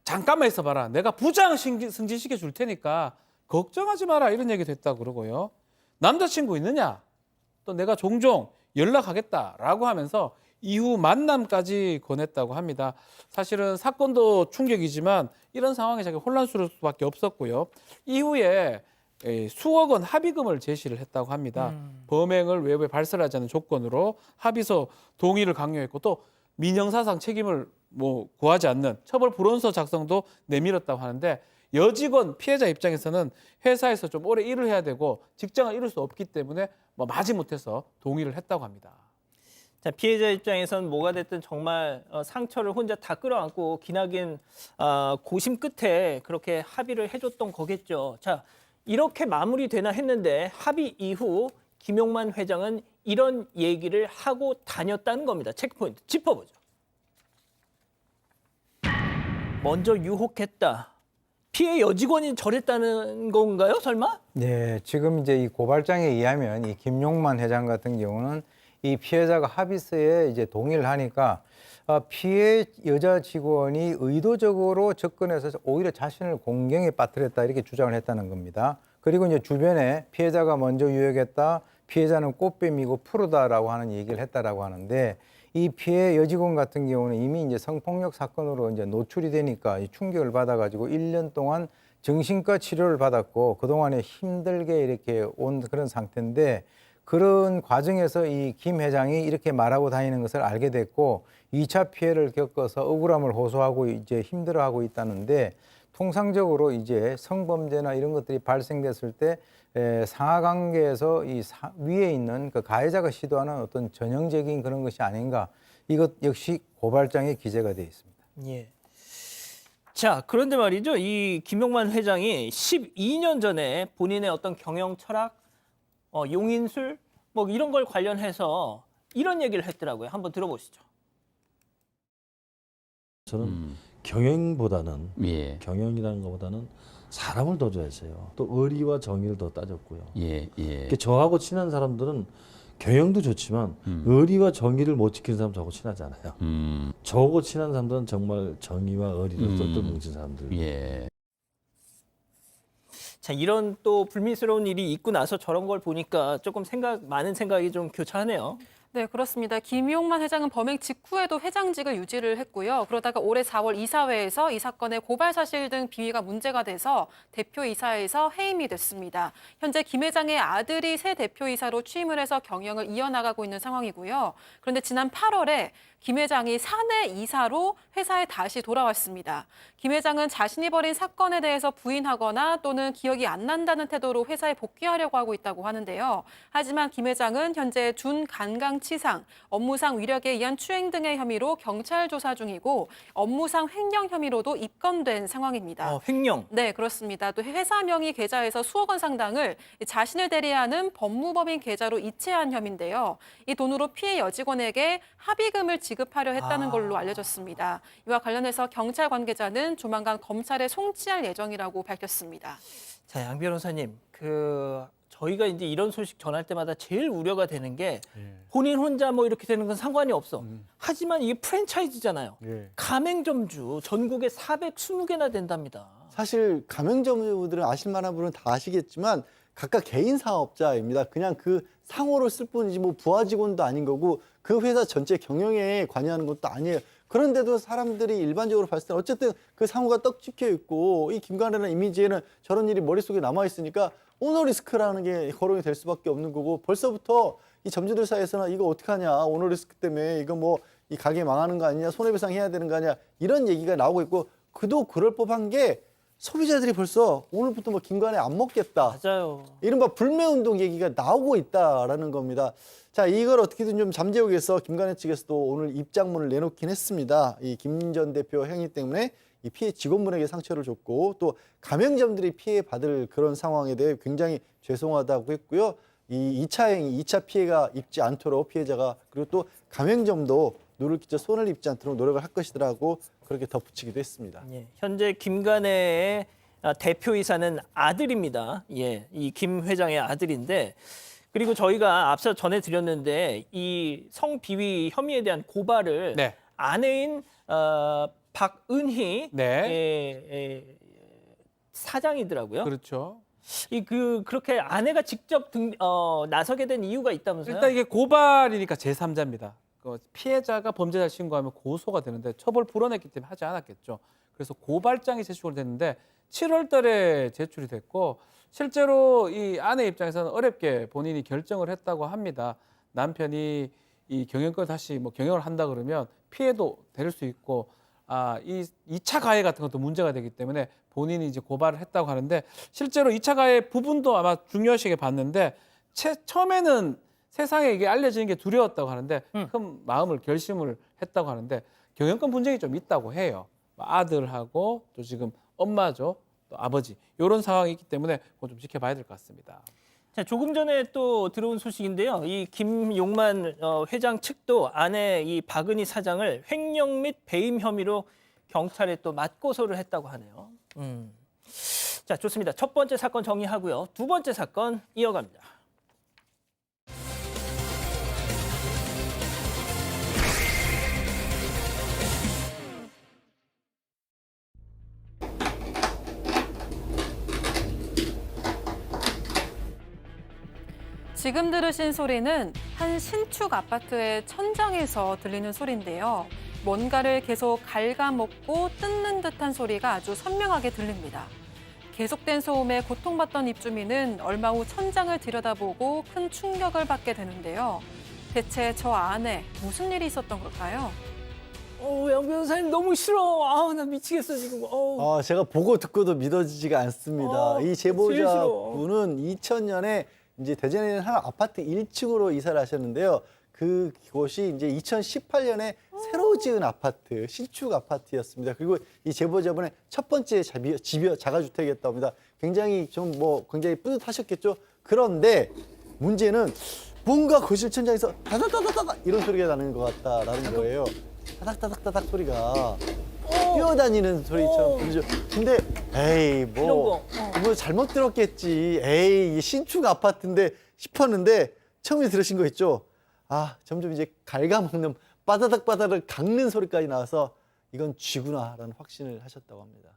잠깐만 있어봐라. 내가 부장 승진시켜 줄 테니까 걱정하지 마라. 이런 얘기도 했다고 그러고요. 남자친구 있느냐? 또 내가 종종 연락하겠다라고 하면서 이후 만남까지 권했다고 합니다. 사실은 사건도 충격이지만 이런 상황에 자기 혼란스러울 수밖에 없었고요. 이후에 수억 원 합의금을 제시를 했다고 합니다. 범행을 외부에 발설하지 않는 조건으로 합의서 동의를 강요했고, 또 민형사상 책임을 구하지 않는 처벌 불원서 작성도 내밀었다고 하는데, 여직원 피해자 입장에서는 회사에서 좀 오래 일을 해야 되고 직장을 잃을 수 없기 때문에 마지못해서 동의를 했다고 합니다. 자, 피해자 입장에선 뭐가 됐든 정말 상처를 혼자 다 끌어안고 기나긴 고심 끝에 그렇게 합의를 해줬던 거겠죠. 자, 이렇게 마무리되나 했는데 합의 이후 김용만 회장은 이런 얘기를 하고 다녔다는 겁니다. 체크포인트 짚어보죠. 먼저 유혹했다. 피해 여직원이 저랬다는 건가요, 설마? 네, 지금 이제 이 고발장에 의하면 이 김용만 회장 같은 경우는 이 피해자가 합의서에 이제 동의를 하니까 피해 여자 직원이 의도적으로 접근해서 오히려 자신을 공경에 빠뜨렸다, 이렇게 주장을 했다는 겁니다. 그리고 이제 주변에 피해자가 먼저 유혹했다, 피해자는 꽃뱀이고 프로다라고 하는 얘기를 했다라고 하는데, 이 피해 여직원 같은 경우는 이미 이제 성폭력 사건으로 이제 노출이 되니까 이 충격을 받아가지고 1년 동안 정신과 치료를 받았고 그동안에 힘들게 이렇게 온 그런 상태인데, 그런 과정에서 이 김 회장이 이렇게 말하고 다니는 것을 알게 됐고 2차 피해를 겪어서 억울함을 호소하고 이제 힘들어하고 있다는데, 통상적으로 이제 성범죄나 이런 것들이 발생됐을 때 상하 관계에서 이 위에 있는 그 가해자가 시도하는 어떤 전형적인 그런 것이 아닌가, 이것 역시 고발장에 기재가 되어 있습니다. 예. 자, 그런데 말이죠. 이 김용만 회장이 12년 전에 본인의 어떤 경영 철학, 용인술 이런 걸 관련해서 이런 얘기를 했더라고요. 한번 들어보시죠. 저는 경영보다는 예. 경영이라는 것보다는 사람을 더 좋아했어요. 또 의리와 정의를 더 따졌고요. 예. 이렇게 저하고 친한 사람들은 경영도 좋지만 의리와 정의를 못 지키는 사람 저하고 친하지 않아요. 저하고 친한 사람들은 정말 정의와 의리를 똘똘 뭉친 사람들. 예. 자, 이런 또 불미스러운 일이 있고 나서 저런 걸 보니까 조금 많은 생각이 좀 교차하네요. 네, 그렇습니다. 김용만 회장은 범행 직후에도 회장직을 유지를 했고요. 그러다가 올해 4월 이사회에서 이 사건의 고발 사실 등 비위가 문제가 돼서 대표이사에서 해임이 됐습니다. 현재 김 회장의 아들이 새 대표이사로 취임을 해서 경영을 이어나가고 있는 상황이고요. 그런데 지난 8월에 김 회장이 사내 이사로 회사에 다시 돌아왔습니다. 김 회장은 자신이 벌인 사건에 대해서 부인하거나 또는 기억이 안 난다는 태도로 회사에 복귀하려고 하고 있다고 하는데요. 하지만 김 회장은 현재 준간강치상, 업무상 위력에 의한 추행 등의 혐의로 경찰 조사 중이고 업무상 횡령 혐의로도 입건된 상황입니다. 횡령. 네, 그렇습니다. 또 회사 명의 계좌에서 수억 원 상당을 자신을 대리하는 법무법인 계좌로 이체한 혐의인데요. 이 돈으로 피해 여직원에게 합의금을 지급하려 했다는 걸로 알려졌습니다. 이와 관련해서 경찰 관계자는 조만간 검찰에 송치할 예정이라고 밝혔습니다. 자, 양 변호사님, 저희가 이제 이런 소식 전할 때마다 제일 우려가 되는 게 본인 혼자 이렇게 되는 건 상관이 없어. 하지만 이게 프랜차이즈잖아요. 예. 가맹점주 전국에 420개나 된답니다. 사실 가맹점주들은 아실 만한 분은 다 아시겠지만 각각 개인 사업자입니다. 그냥 그 상호를 쓸 뿐이지 뭐 부하 직원도 아닌 거고 그 회사 전체 경영에 관여하는 것도 아니에요. 그런데도 사람들이 일반적으로 봤을 때 어쨌든 그 상호가 떡 찍혀 있고 이 김관래라는 이미지에는 저런 일이 머릿속에 남아 있으니까 오너 리스크라는 게 거론이 될 수밖에 없는 거고 벌써부터 이 점주들 사이에서는 이거 어떡하냐 오너 리스크 때문에 이거 뭐 이 가게 망하는 거 아니냐 손해배상 해야 되는 거 아니냐 이런 얘기가 나오고 있고 그도 그럴 법한 게 소비자들이 벌써 오늘부터 뭐 김관래 안 먹겠다. 맞아요. 이른바 불매운동 얘기가 나오고 있다라는 겁니다. 자, 이걸 어떻게든 좀 잠재우기 위해서 김관래 측에서도 오늘 입장문을 내놓긴 했습니다. 이 김 전 대표 행위 때문에 이 피해 직원분에게 상처를 줬고 또 가맹점들이 피해 받을 그런 상황에 대해 굉장히 죄송하다고 했고요. 이 2차 행위, 2차 피해가 입지 않도록 피해자가 그리고 또 가맹점도 누를 끼쳐 손을 입지 않도록 노력을 할 것이라고 그렇게 덧붙이기도 했습니다. 예, 현재 김관래의 대표이사는 아들입니다. 예, 이 김 회장의 아들인데 그리고 저희가 앞서 전해드렸는데 이 성비위 혐의에 대한 고발을 네. 아내인 박은희 네. 사장이더라고요. 그렇죠. 그렇게 아내가 직접 나서게 된 이유가 있다면서요? 일단 이게 고발이니까 제3자입니다. 피해자가 범죄자를 신고하면 고소가 되는데 처벌 불허냈기 때문에 하지 않았겠죠. 그래서 고발장이 제출이 됐는데 7월 달에 제출이 됐고 실제로 이 아내 입장에서는 어렵게 본인이 결정을 했다고 합니다. 남편이 이 경영권 다시 뭐 경영을 한다 그러면 피해도 될 수 있고 이 2차 가해 같은 것도 문제가 되기 때문에 본인이 이제 고발을 했다고 하는데 실제로 2차 가해 부분도 아마 중요시하게 봤는데 처음에는 세상에 이게 알려지는 게 두려웠다고 하는데 큰 마음을 결심을 했다고 하는데 경영권 분쟁이 좀 있다고 해요. 아들하고 또 지금 엄마죠, 또 아버지 이런 상황이 있기 때문에 그건 좀 지켜봐야 될 것 같습니다. 자, 조금 전에 또 들어온 소식인데요. 이 김용만 회장 측도 아내 이 박은희 사장을 횡령 및 배임 혐의로 경찰에 또 맞고소를 했다고 하네요. 자, 좋습니다. 첫 번째 사건 정리하고요. 두 번째 사건 이어갑니다. 지금 들으신 소리는 한 신축 아파트의 천장에서 들리는 소리인데요. 뭔가를 계속 갉아먹고 뜯는 듯한 소리가 아주 선명하게 들립니다. 계속된 소음에 고통받던 입주민은 얼마 후 천장을 들여다보고 큰 충격을 받게 되는데요. 대체 저 안에 무슨 일이 있었던 걸까요? 양 변호사님 너무 싫어. 나 미치겠어 지금. 제가 보고 듣고도 믿어지지가 않습니다. 이 제일 싫어. 제보자분은 2000년에 이제 대전에 있는 한 아파트 1층으로 이사를 하셨는데요. 그곳이 이제 2018년에 새로 지은 아파트, 신축 아파트였습니다. 그리고 이 제보자분의 첫 번째 자가주택이었다고 합니다. 굉장히 굉장히 뿌듯하셨겠죠. 그런데 문제는 뭔가 거실 천장에서 다닥다닥다닥 이런 소리가 나는 것 같다라는 거예요. 다닥다닥다닥 소리가 뛰어다니는 소리처럼 들리죠. 근데 에이 뭐 잘못 들었겠지. 에이 신축 아파트인데 싶었는데 처음에 들으신 거 있죠. 점점 이제 갉아먹는 바다닥바다닥 깎는 소리까지 나와서 이건 쥐구나라는 확신을 하셨다고 합니다.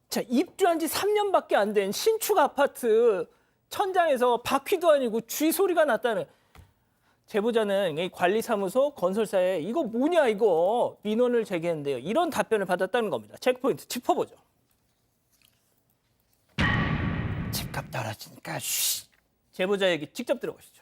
자, 입주한 지 3년밖에 안 된 신축 아파트 천장에서 바퀴도 아니고 쥐 소리가 났다는. 제보자는 이 관리사무소 건설사에 이거 뭐냐 이거 민원을 제기했는데요. 이런 답변을 받았다는 겁니다. 체크포인트 짚어보죠. 집값 떨어지니까 쉬. 제보자 얘기 직접 들어보시죠.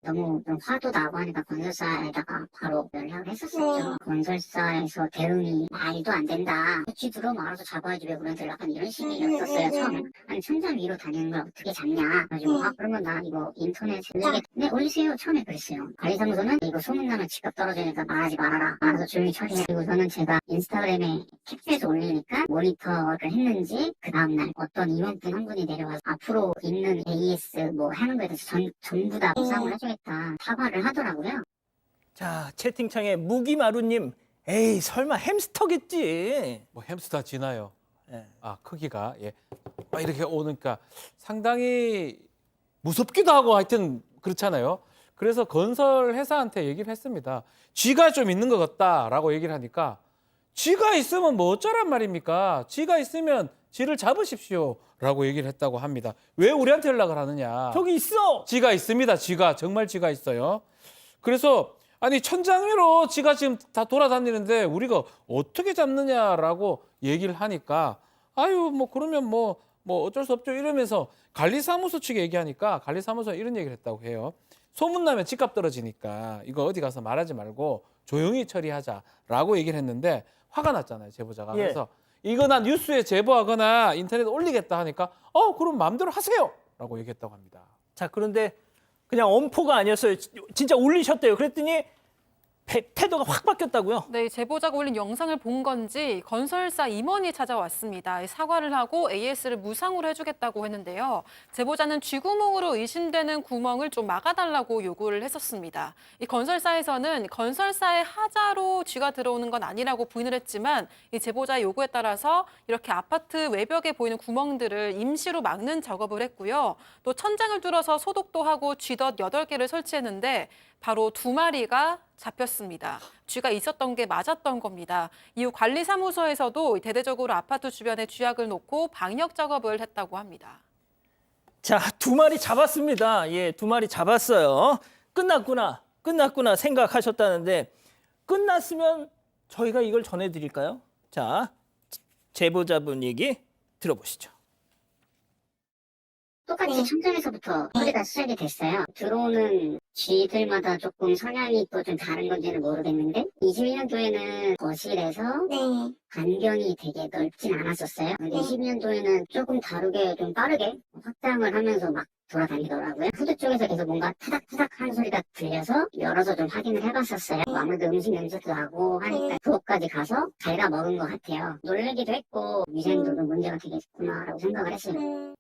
너무 좀 화도 나고 하니까 건설사에다가 바로 연락을 했었었죠. 건설사에서 대응이 말도 안 된다. 쥐 들어오면 알아서 잡아야지 왜 그런데 약간 이런 식이었었어요, 처음에. 아니, 천장 위로 다니는 걸 어떻게 잡냐. 그래가지고, 그러면 나 이거 인터넷에 네, 올리세요. 처음에 그랬어요. 관리사무소는 이거 소문나면 집값 떨어지니까 말하지 말아라. 알아서 조용히 처리해. 그리고 저는 제가 인스타그램에 캡처해서 올리니까 모니터를 했는지 그 다음날 어떤 임원분 한 분이 내려와서 앞으로 있는 AS 뭐 하는 거에 대해서 전부 다 보상을 해주겠다. 사과를 하더라고요. 자, 채팅창에 무기마루님, 에이 설마 햄스터겠지. 뭐 햄스터 지나요. 네. 크기가 이렇게 오니까 상당히 무섭기도 하고 하여튼 그렇잖아요. 그래서 건설 회사한테 얘기를 했습니다. 쥐가 좀 있는 것 같다라고 얘기를 하니까 쥐가 있으면 뭐 어쩌란 말입니까? 쥐가 있으면 지를 잡으십시오라고 얘기를 했다고 합니다. 왜 우리한테 연락을 하느냐? 저기 있어. 지가 있습니다. 지가 정말 지가 있어요. 그래서 아니 천장 위로 지가 지금 다 돌아다니는데 우리가 어떻게 잡느냐라고 얘기를 하니까 아유 뭐 그러면 뭐 어쩔 수 없죠 이러면서 관리사무소 측에 얘기하니까 관리사무소가 이런 얘기를 했다고 해요. 소문나면 집값 떨어지니까 이거 어디 가서 말하지 말고 조용히 처리하자라고 얘기를 했는데 화가 났잖아요 제보자가. 예. 그래서 이거 나 뉴스에 제보하거나 인터넷에 올리겠다 하니까 그럼 마음대로 하세요라고 얘기했다고 합니다. 자, 그런데 그냥 엄포가 아니었어요. 진짜 올리셨대요. 그랬더니 태도가 확 바뀌었다고요? 네, 제보자가 올린 영상을 본 건지 건설사 임원이 찾아왔습니다. 사과를 하고 AS를 무상으로 해주겠다고 했는데요. 제보자는 쥐구멍으로 의심되는 구멍을 좀 막아달라고 요구를 했었습니다. 이 건설사에서는 건설사의 하자로 쥐가 들어오는 건 아니라고 부인을 했지만 이 제보자의 요구에 따라서 이렇게 아파트 외벽에 보이는 구멍들을 임시로 막는 작업을 했고요. 또 천장을 뚫어서 소독도 하고 쥐덫 8개를 설치했는데 바로 2마리가 잡혔습니다. 쥐가 있었던 게 맞았던 겁니다. 이후 관리사무소에서도 대대적으로 아파트 주변에 쥐약을 놓고 방역 작업을 했다고 합니다. 자, 2마리 잡았습니다. 예, 2마리 잡았어요. 끝났구나 생각하셨다는데 끝났으면 저희가 이걸 전해드릴까요? 자, 제보자분 얘기 들어보시죠. 똑같이 천장에서부터 소리가 시작이 됐어요. 들어오는 쥐들마다 조금 성향이 또 좀 다른 건지는 모르겠는데 21년도에는 거실에서 반경이 되게 넓진 않았었어요. 근데 22년도에는 조금 다르게 좀 빠르게 확장을 하면서 막 돌아다니더라고요. 후드 쪽에서 계속 뭔가 타닥타닥 하는 소리가 들려서 열어서 좀 확인을 해봤었어요. 아무래도 음식 냄새도 나고 하니까 그것까지 가서 갈가 먹은 것 같아요. 놀래기도 했고 위생도도 문제가 되겠구나라고 생각을 했어요.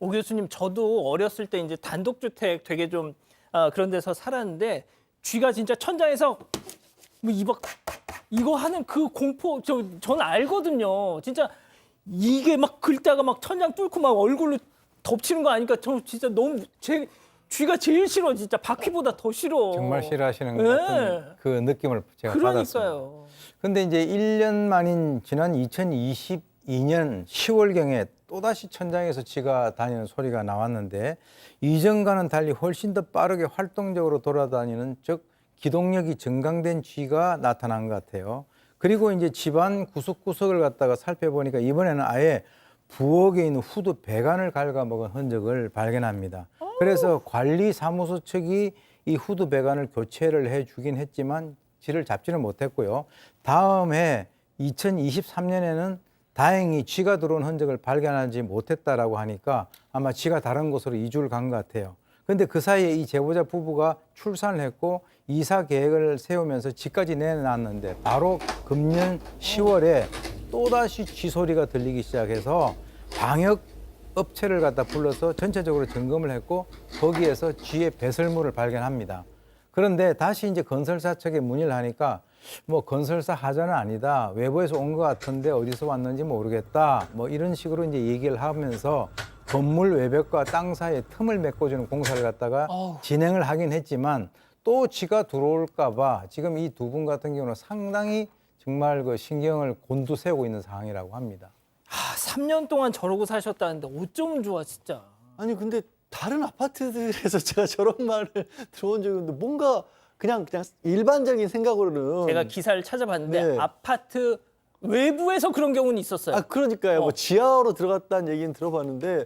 오 교수님, 저도 어렸을 때 이제 단독주택 되게 좀 그런 데서 살았는데 쥐가 진짜 천장에서 뭐 이거 하는 그 공포 전 알거든요. 진짜 이게 막 긁다가 막 천장 뚫고 막 얼굴로 덮치는 거 아니까 저 진짜 너무 쥐가 제일 싫어. 진짜 바퀴보다 더 싫어. 정말 싫어하시는 것 네. 같은 그 느낌을 제가 받았습니다. 그러니까요. 근데 이제 1년 만인 지난 2022년 10월경에 또다시 천장에서 쥐가 다니는 소리가 나왔는데 이전과는 달리 훨씬 더 빠르게 활동적으로 돌아다니는 즉 기동력이 증강된 쥐가 나타난 것 같아요. 그리고 이제 집안 구석구석을 갖다가 살펴보니까 이번에는 아예 부엌에 있는 후드 배관을 갉아먹은 흔적을 발견합니다. 그래서 관리사무소 측이 이 후드 배관을 교체를 해주긴 했지만 쥐를 잡지는 못했고요. 다음 해 2023년에는 다행히 쥐가 들어온 흔적을 발견하지 못했다라고 하니까 아마 쥐가 다른 곳으로 이주를 간 것 같아요. 그런데 그 사이에 이 제보자 부부가 출산을 했고 이사 계획을 세우면서 집까지 내놨는데 바로 금년 10월에 또다시 쥐 소리가 들리기 시작해서 방역 업체를 갖다 불러서 전체적으로 점검을 했고 거기에서 쥐의 배설물을 발견합니다. 그런데 다시 이제 건설사 측에 문의를 하니까 뭐 건설사 하자는 아니다. 외부에서 온 것 같은데 어디서 왔는지 모르겠다. 뭐 이런 식으로 이제 얘기를 하면서 건물 외벽과 땅 사이에 틈을 메꿔주는 공사를 갖다가 진행을 하긴 했지만 또 쥐가 들어올까 봐 지금 이 두 분 같은 경우는 상당히 정말 그 신경을 곤두세우고 있는 상황이라고 합니다. 3년 동안 저러고 사셨다는데 어쩜 좋아 진짜. 아니 근데 다른 아파트들에서 제가 저런 말을 들어본 적이 없는데 뭔가 그냥 일반적인 생각으로는 제가 기사를 찾아봤는데 네. 아파트 외부에서 그런 경우는 있었어요. 그러니까요. 뭐 지하로 들어갔다는 얘기는 들어봤는데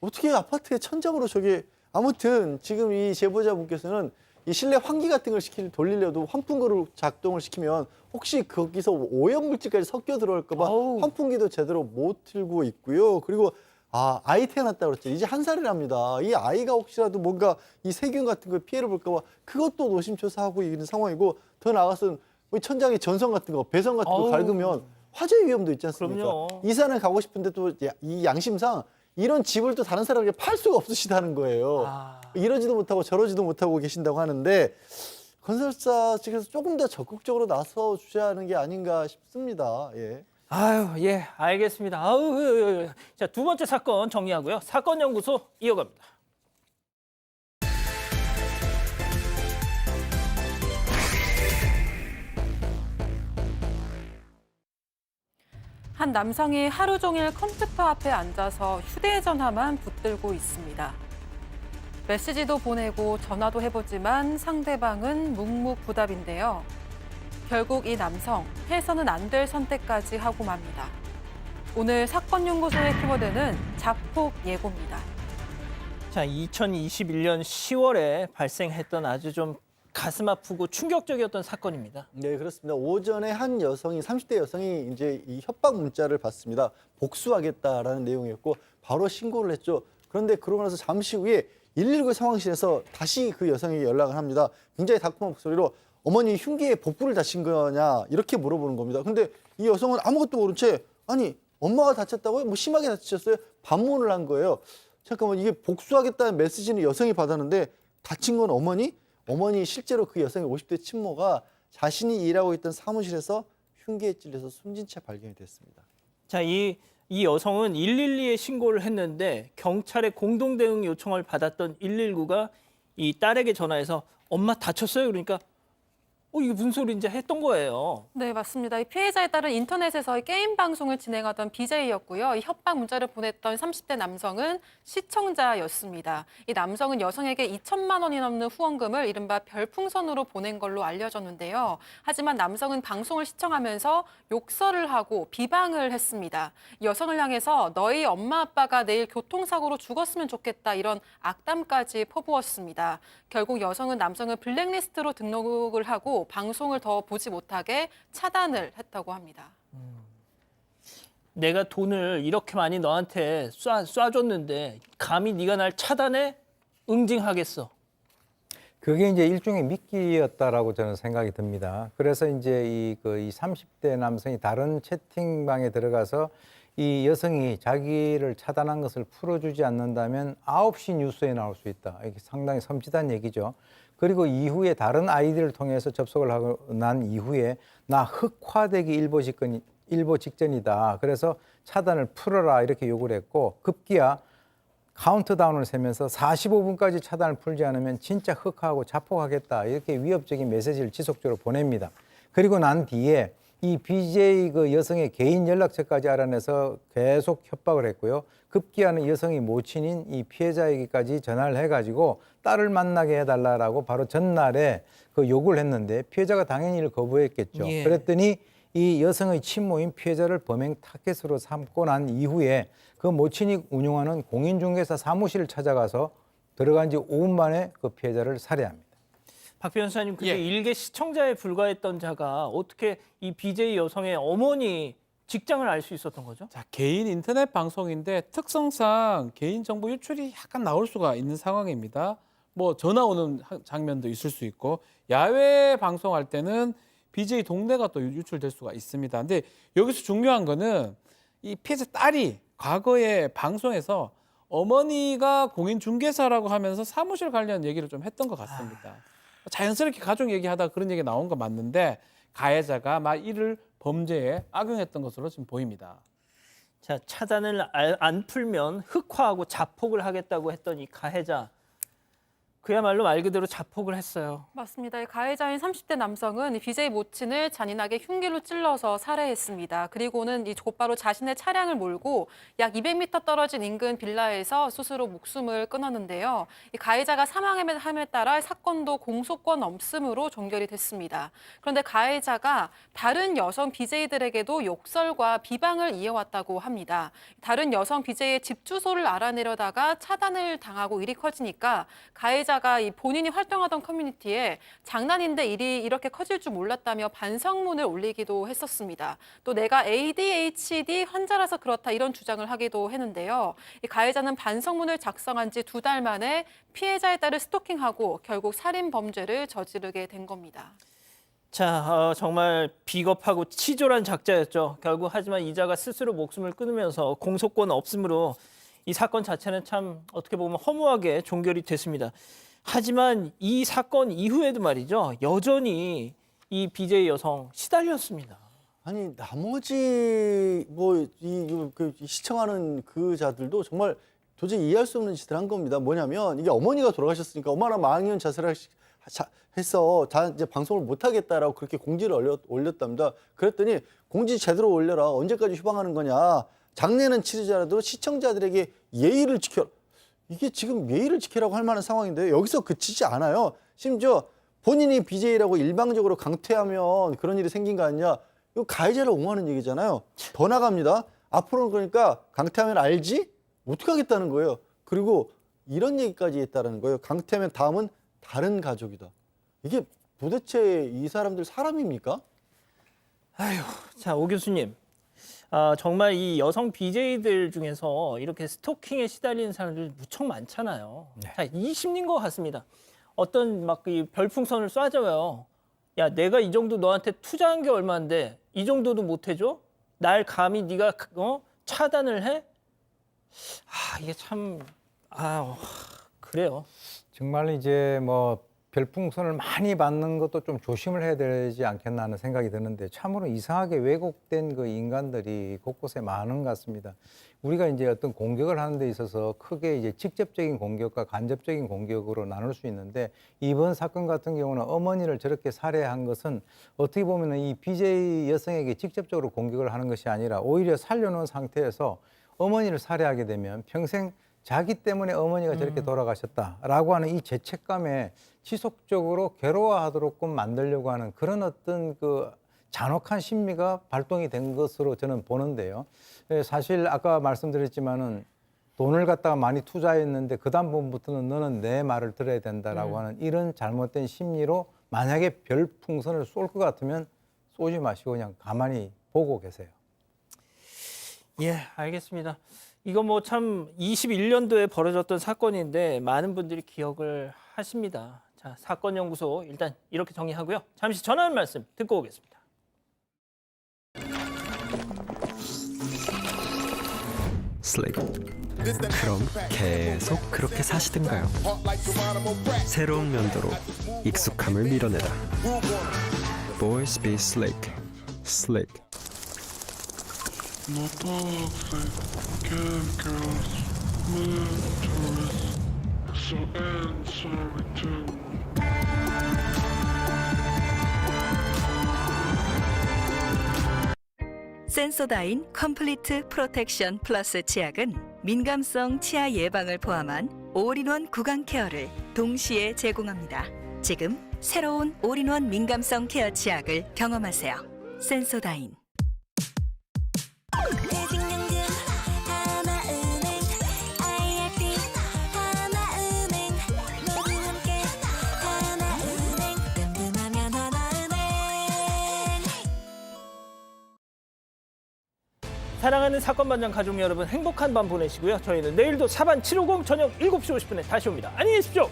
어떻게 아파트의 천장으로 저게 아무튼 지금 이 제보자분께서는 이 실내 환기 같은 걸 돌리려도 환풍구를 작동을 시키면 혹시 거기서 오염물질까지 섞여 들어올까 봐 환풍기도 제대로 못 틀고 있고요. 그리고 아이 태어났다고 그랬죠. 이제 1살이랍니다. 이 아이가 혹시라도 뭔가 이 세균 같은 거 피해를 볼까 봐 그것도 노심초사하고 있는 상황이고 더 나아가서는 천장에 전선 같은 거, 배선 같은 거 갈으면 화재 위험도 있지 않습니까? 그럼요. 이사는 가고 싶은데 또 이 양심상 이런 집을 또 다른 사람에게 팔 수가 없으시다는 거예요. 이러지도 못하고 저러지도 못하고 계신다고 하는데 건설사 측에서 조금 더 적극적으로 나서 주셔야 하는 게 아닌가 싶습니다. 예. 아유, 예, 알겠습니다. 자, 두 번째 사건 정리하고요. 사건 연구소 이어갑니다. 한 남성이 하루 종일 컴퓨터 앞에 앉아서 휴대전화만 붙들고 있습니다. 메시지도 보내고 전화도 해보지만 상대방은 묵묵부답인데요. 결국 이 남성, 해서는 안 될 선택까지 하고 맙니다. 오늘 사건 연구소의 키워드는 자폭 예고입니다. 자, 2021년 10월에 발생했던 아주 좀 가슴 아프고 충격적이었던 사건입니다. 네, 그렇습니다. 오전에 한 여성이 30대 여성이 이제 이 협박 문자를 받습니다. 복수하겠다라는 내용이었고 바로 신고를 했죠. 그런데 그러고 나서 잠시 후에 119 상황실에서 다시 그 여성에게 연락을 합니다. 굉장히 달콤한 목소리로 어머니 흉기에 복부를 다친 거냐 이렇게 물어보는 겁니다. 근데 이 여성은 아무것도 모른 채 아니 엄마가 다쳤다고요? 뭐 심하게 다치셨어요? 반문을 한 거예요. 잠깐만 이게 복수하겠다는 메시지는 여성이 받았는데 다친 건 어머니? 어머니 실제로 그 여성의 50대 친모가 자신이 일하고 있던 사무실에서 흉기에 찔려서 숨진 채 발견이 됐습니다. 자, 이 여성은 112에 신고를 했는데 경찰의 공동 대응 요청을 받았던 119가 이 딸에게 전화해서 엄마 다쳤어요? 그러니까 이게 무슨 소리인지 했던 거예요. 네, 맞습니다. 이 피해자에 따른 인터넷에서 게임 방송을 진행하던 BJ였고요. 이 협박 문자를 보냈던 30대 남성은 시청자였습니다. 이 남성은 여성에게 2천만 원이 넘는 후원금을 이른바 별풍선으로 보낸 걸로 알려졌는데요. 하지만 남성은 방송을 시청하면서 욕설을 하고 비방을 했습니다. 여성을 향해서 너희 엄마 아빠가 내일 교통사고로 죽었으면 좋겠다 이런 악담까지 퍼부었습니다. 결국 여성은 남성을 블랙리스트로 등록을 하고 방송을 더 보지 못하게 차단을 했다고 합니다. 내가 돈을 이렇게 많이 너한테 쏴줬는데 감히 네가 날 차단해? 응징하겠어. 그게 이제 일종의 미끼였다라고 저는 생각이 듭니다. 그래서 이제 이 30대 남성이 다른 채팅방에 들어가서 이 여성이 자기를 차단한 것을 풀어주지 않는다면 9시 뉴스에 나올 수 있다. 이게 상당히 섬찟한 얘기죠. 그리고 이후에 다른 아이디를 통해서 접속을 하고 난 이후에 나 흑화되기 일보 직전이다. 그래서 차단을 풀어라 이렇게 요구를 했고 급기야 카운트다운을 세면서 45분까지 차단을 풀지 않으면 진짜 흑화하고 자폭하겠다. 이렇게 위협적인 메시지를 지속적으로 보냅니다. 그리고 난 뒤에 이 BJ 그 여성의 개인 연락처까지 알아내서 계속 협박을 했고요. 급기야는 여성이 모친인 이 피해자에게까지 전화를 해가지고 딸을 만나게 해달라고 바로 전날에 그 요구를 했는데 피해자가 당연히 이를 거부했겠죠. 예. 그랬더니 이 여성의 친모인 피해자를 범행 타겟으로 삼고 난 이후에 그 모친이 운영하는 공인중개사 사무실을 찾아가서 들어간 지 5분 만에 그 피해자를 살해합니다. 박 변호사님, 그게 예. 일개 시청자에 불과했던 자가 어떻게 이 BJ 여성의 어머니 직장을 알 수 있었던 거죠? 자, 개인 인터넷 방송인데 특성상 개인정보 유출이 약간 나올 수가 있는 상황입니다. 뭐 전화 오는 장면도 있을 수 있고 야외 방송할 때는 BJ 동네가 또 유출될 수가 있습니다. 근데 여기서 중요한 거는 이 피해자 딸이 과거에 방송에서 어머니가 공인중개사라고 하면서 사무실 관련 얘기를 좀 했던 것 같습니다. 자연스럽게 가족 얘기하다가 그런 얘기 나온 거 맞는데 가해자가 막 이를 범죄에 악용했던 것으로 지금 보입니다. 자, 차단을 안 풀면 흑화하고 자폭을 하겠다고 했던 이 가해자. 그야말로 말 그대로 자폭을 했어요. 맞습니다. 이 가해자인 30대 남성은 이 BJ 모친을 잔인하게 흉기로 찔러서 살해했습니다. 그리고는 이 곧바로 자신의 차량을 몰고 약 200m 떨어진 인근 빌라에서 스스로 목숨을 끊었는데요. 이 가해자가 사망함에 따라 사건도 공소권 없음으로 종결이 됐습니다. 그런데 가해자가 다른 여성 BJ들에게도 욕설과 비방을 이어왔다고 합니다. 다른 여성 BJ의 집 주소를 알아내려다가 차단을 당하고 일이 커지니까 가해자가 이 본인이 활동하던 커뮤니티에 장난인데 일이 이렇게 커질 줄 몰랐다며 반성문을 올리기도 했었습니다. 또 내가 ADHD 환자라서 그렇다 이런 주장을 하기도 했는데요. 이 가해자는 반성문을 작성한 지 2달 만에 피해자의 딸을 스토킹하고 결국 살인 범죄를 저지르게 된 겁니다. 자, 정말 비겁하고 치졸한 작자였죠. 결국 하지만 이자가 스스로 목숨을 끊으면서 공소권 없음으로 이 사건 자체는 참 어떻게 보면 허무하게 종결이 됐습니다. 하지만 이 사건 이후에도 말이죠. 여전히 이 BJ 여성 시달렸습니다. 아니 나머지 그 시청하는 그 자들도 정말 도저히 이해할 수 없는 짓을 한 겁니다. 뭐냐면 이게 어머니가 돌아가셨으니까 얼마나 망연 자살을 해서 다 이제 방송을 못 하겠다라고 그렇게 공지를 올렸답니다. 그랬더니 공지 제대로 올려라. 언제까지 휴방하는 거냐. 장례는 치르자라도 시청자들에게 예의를 지켜라. 이게 지금 예의를 지키라고 할 만한 상황인데 여기서 그치지 않아요. 심지어 본인이 BJ라고 일방적으로 강퇴하면 그런 일이 생긴 거 아니냐. 이거 가해자를 옹호하는 얘기잖아요. 더 나갑니다. 앞으로는 그러니까 강퇴하면 알지? 어떻게 하겠다는 거예요. 그리고 이런 얘기까지 했다는 거예요. 강퇴하면 다음은 다른 가족이다. 이게 도대체 이 사람들 사람입니까? 아휴, 자, 오 교수님. 정말 이 여성 BJ들 중에서 이렇게 스토킹에 시달리는 사람들 무척 많잖아요. 네. 자, 이 심리인 것 같습니다. 어떤 막 이 별풍선을 쏴줘요. 야, 내가 이 정도 너한테 투자한 게 얼마인데 이 정도도 못 해줘? 날 감히 네가 차단을 해? 이게 참 그래요. 정말 이제 뭐 별풍선을 많이 받는 것도 좀 조심을 해야 되지 않겠나 하는 생각이 드는데 참으로 이상하게 왜곡된 그 인간들이 곳곳에 많은 것 같습니다. 우리가 이제 어떤 공격을 하는 데 있어서 크게 이제 직접적인 공격과 간접적인 공격으로 나눌 수 있는데 이번 사건 같은 경우는 어머니를 저렇게 살해한 것은 어떻게 보면 이 BJ 여성에게 직접적으로 공격을 하는 것이 아니라 오히려 살려놓은 상태에서 어머니를 살해하게 되면 평생 자기 때문에 어머니가 저렇게 돌아가셨다라고 하는 이 죄책감에 지속적으로 괴로워하도록끔 만들려고 하는 그런 어떤 그 잔혹한 심리가 발동이 된 것으로 저는 보는데요. 사실 아까 말씀드렸지만은 돈을 갖다가 많이 투자했는데 그 다음부터는 너는 내 말을 들어야 된다라고 하는 이런 잘못된 심리로 만약에 별풍선을 쏠 것 같으면 쏘지 마시고 그냥 가만히 보고 계세요. 예, 알겠습니다. 이거 뭐 참 21년도에 벌어졌던 사건인데 많은 분들이 기억을 하십니다. 자, 사건연구소 일단 이렇게 정리하고요. 잠시 전화 한 말씀 듣고 오겠습니다. 슬레이브. 그럼 계속 그렇게 사시든가요? 새로운 면도로 익숙함을 밀어내다. Boys Be Slick. Slick. Not all give girls mentors, so answer to. 센소다인 컴플리트 프로텍션 플러스 치약은 민감성 치아 예방을 포함한 올인원 구강 케어를 동시에 제공합니다. 지금 새로운 올인원 민감성 케어 치약을 경험하세요. 센소다인. 사랑하는 사건반장 가족 여러분 행복한 밤 보내시고요. 저희는 내일도 사반 750 저녁 7시 50분에 다시 옵니다. 안녕히 계십시오.